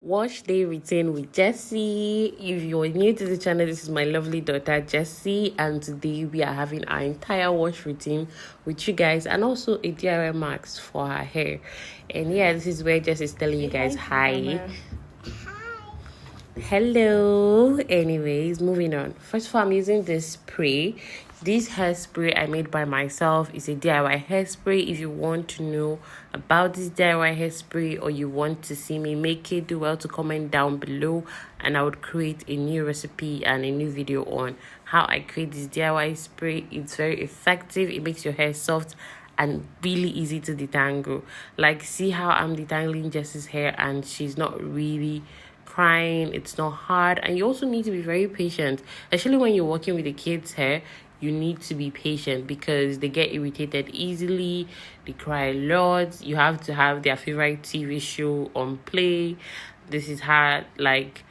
Wash Day Routine with Jessie. If you're new to the channel, this is my lovely daughter Jessie, and today we are having our entire wash routine with you guys, and also a DIY mask for her hair. And yeah, this is where Jessie is telling you guys hi. Hello. Anyways, moving on. First of all, I'm using this spray. This hairspray I made by myself is a DIY hairspray. If you want to know about this DIY hairspray or you want to see me make it, do well to comment down below, and I would create a new recipe and a new video on how I create this DIY spray. It's very effective. It makes your hair soft and really easy to detangle. Like, see how I'm detangling Jessie's hair and she's not really crying. It's not hard. And you also need to be very patient, especially when you're working with the kids' hair. You need to be patient because they get irritated easily, they cry a lot. You have to have their favorite TV show on play. This is hard, like,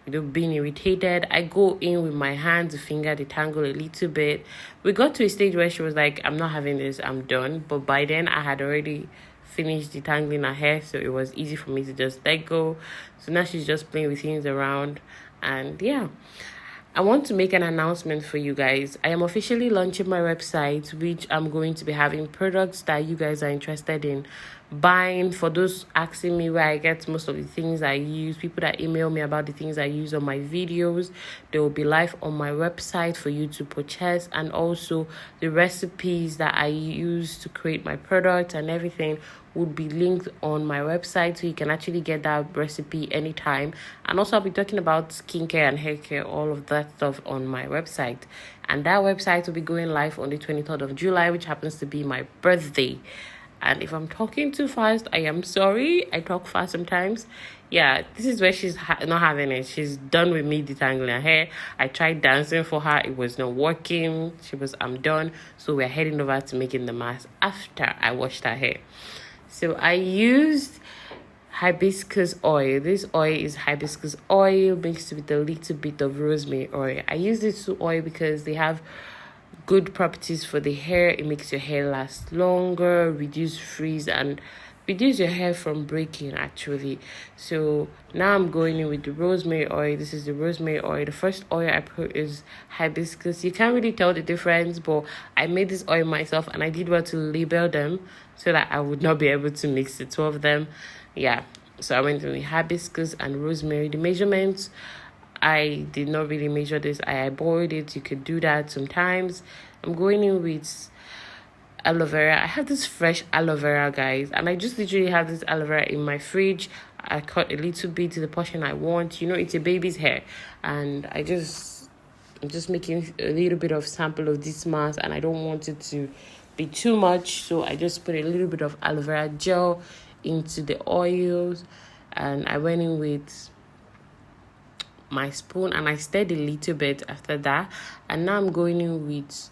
being irritated. I go in with my hand to finger detangle a little bit. We got to a stage where she was like, I'm not having this, I'm done. But by then I had already finished detangling her hair, so it was easy for me to just let go. So now she's just playing with things around. And yeah, I want to make an announcement for you guys. I am officially launching my website, which I'm going to be having products that you guys are interested in buying. For those asking me where I get most of the things I use, people that email me about the things I use on my videos, they will be live on my website for you to purchase. And also the recipes that I use to create my product and everything would be linked on my website, so you can actually get that recipe anytime. And also I'll be talking about skincare and hair care, all of that stuff on my website. And that website will be going live on the 23rd of July, which happens to be my birthday. And if I'm talking too fast, I am sorry. I talk fast sometimes. Yeah, this is where she's not having it. She's done with me detangling her hair. I tried dancing for her. It was not working. She was, I'm done. So we're heading over to making the mask after I washed her hair. So I used hibiscus oil. This oil is hibiscus oil mixed with a little bit of rosemary oil. I use these two oil because they have good properties for the hair. It makes your hair last longer, reduce frizz, and reduce your hair from breaking actually. So now I'm going in with the rosemary oil. This is the rosemary oil. The first oil I put is hibiscus. You can't really tell the difference, but I made this oil myself and I did well to label them so that I would not be able to mix the two of them. Yeah, so I went with hibiscus and rosemary. The measurements, I did not really measure this. I boiled it. You could do that sometimes. I'm going in with aloe vera. I have this fresh aloe vera, guys, and I just literally have this aloe vera in my fridge. I cut a little bit to the portion I want. It's a baby's hair, and I'm just making a little bit of sample of this mask, and I don't want it to be too much, so I just put a little bit of aloe vera gel into the oils, and I went in with my spoon and I stirred a little bit after that. And now I'm going in with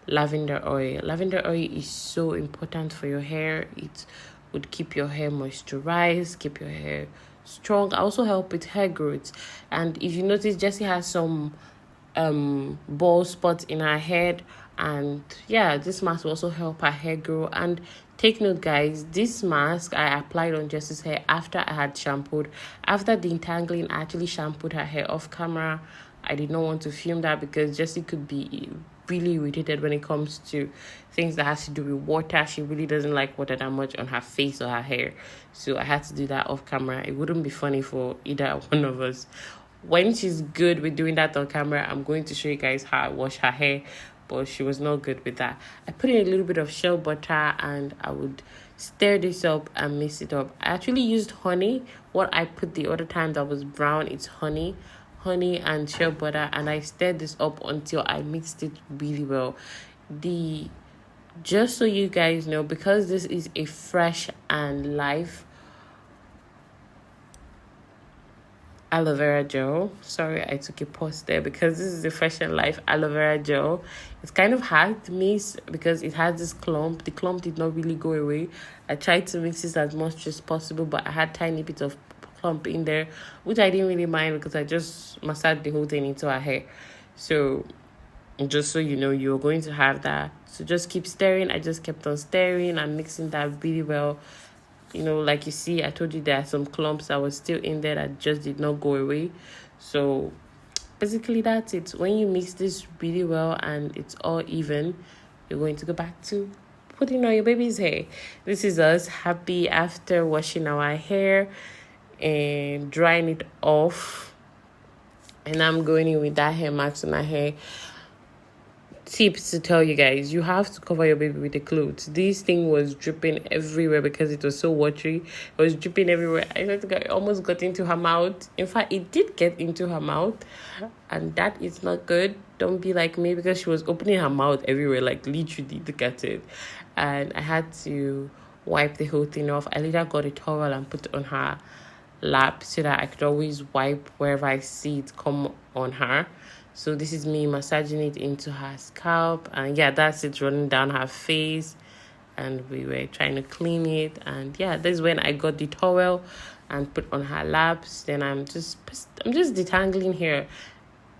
lavender oil. Lavender oil is so important for your hair. It would keep your hair moisturized, keep your hair strong, also help with hair growth. And if you notice, Jessie has some bald spots in her head, and yeah, this mask will also help her hair grow. And take note, guys, this mask I applied on Jessie's hair after I had shampooed. After the entangling, I actually shampooed her hair off camera. I did not want to film that because Jessie could be really irritated when it comes to things that has to do with water. She really doesn't like water that much on her face or her hair, so I had to do that off camera. It wouldn't be funny for either one of us. When she's good with doing that on camera, I'm going to show you guys how I wash her hair, but she was not good with that. I put in a little bit of shea butter and I would stir this up and mix it up. I actually used honey. What I put the other time that was brown, it's honey and shea butter, and I stirred this up until I mixed it really well. Just so you guys know, because this is a fresh and live aloe vera gel. Sorry, I took a pause there because this is a fresh and live aloe vera gel. It's kind of hard to mix because it has this clump. The clump did not really go away. I tried to mix this as much as possible, but I had tiny bits of clump in there, which I didn't really mind because I just massaged the whole thing into her hair. So just so you know, you're going to have that. So just keep stirring. I just kept on stirring and mixing that really well. like you see, I told you there are some clumps that was still in there that just did not go away. So basically that's it. When you mix this really well and it's all even, you're going to go back to putting on your baby's hair. This is us happy after washing our hair and drying it off. And I'm going in with that hair mask on our hair. Tips to tell you guys: you have to cover your baby with the clothes. This thing was dripping everywhere because it was so watery. It was dripping everywhere. It almost got into her mouth. In fact, it did get into her mouth, and that is not good. Don't be like me, because she was opening her mouth everywhere, like literally. Look at it. And I had to wipe the whole thing off. I later got a towel and put it on her lap so that I could always wipe wherever I see it come on her. So this is me massaging it into her scalp, and yeah, that's it running down her face, and we were trying to clean it. And yeah, this is when I got the towel and put on her laps. Then I'm just detangling here.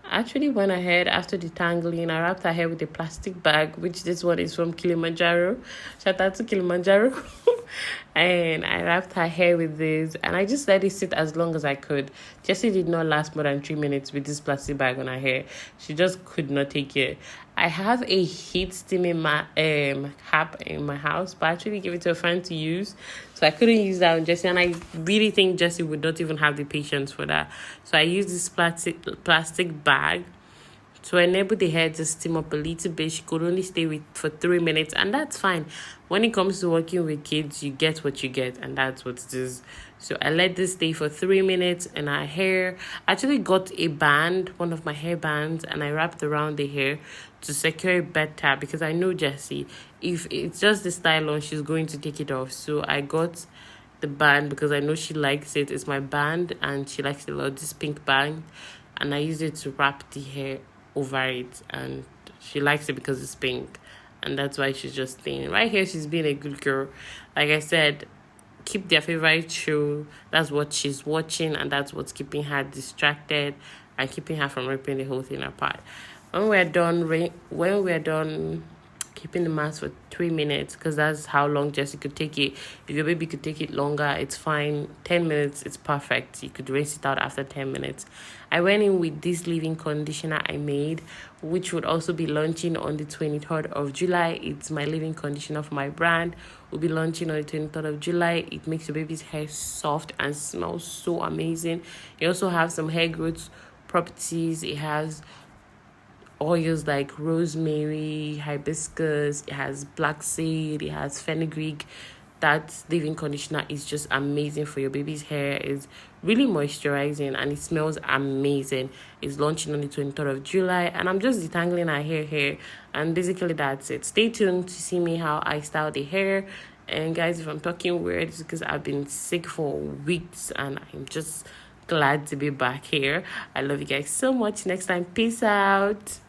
I actually went ahead after detangling. I wrapped her hair with a plastic bag, which this one is from Kilimanjaro. Shout out to Kilimanjaro. And I wrapped her hair with this, and I just let it sit as long as I could. Jessie did not last more than 3 minutes with this plastic bag on her hair. She just could not take it. I have a heat steaming cap in my house, but I actually gave it to a friend to use, so I couldn't use that on Jessie, and I really think Jessie would not even have the patience for that. So I used this plastic bag to enable the hair to steam up a little bit. She could only stay with for 3 minutes, and that's fine. When it comes to working with kids, you get what you get, and that's what it is. So I let this stay for 3 minutes, and her hair, I actually got a band, one of my hair bands, and I wrapped around the hair to secure it better, because I know Jessie, if it's just the style on, she's going to take it off. So I got the band because I know she likes it. It's my band, and she likes it a lot, this pink band, and I use it to wrap the hair over it, and she likes it because it's pink, and that's why she's just staying right here. She's being a good girl. Like I said, keep their favorite show. That's what she's watching, and that's what's keeping her distracted and keeping her from ripping the whole thing apart. When we're done keeping the mask for 3 minutes, because that's how long Jessie could take it. If your baby could take it longer, it's fine. 10 minutes, it's perfect. You could rinse it out after 10 minutes. I went in with this leave-in conditioner I made, which would also be launching on the 23rd of July. It's my leave-in conditioner for my brand. We'll be launching on the 23rd of July. It makes your baby's hair soft and smells so amazing. It also has some hair growth properties. It has oils like rosemary, hibiscus, it has black seed, it has fenugreek. That leave-in conditioner is just amazing for your baby's hair. It's really moisturizing, and it smells amazing. It's launching on the 23rd of July, and I'm just detangling her hair here, and basically that's it. Stay tuned to see me how I style the hair. And guys, if I'm talking weird, it's because I've been sick for weeks, and I'm just glad to be back here. I love you guys so much. Next time, peace out.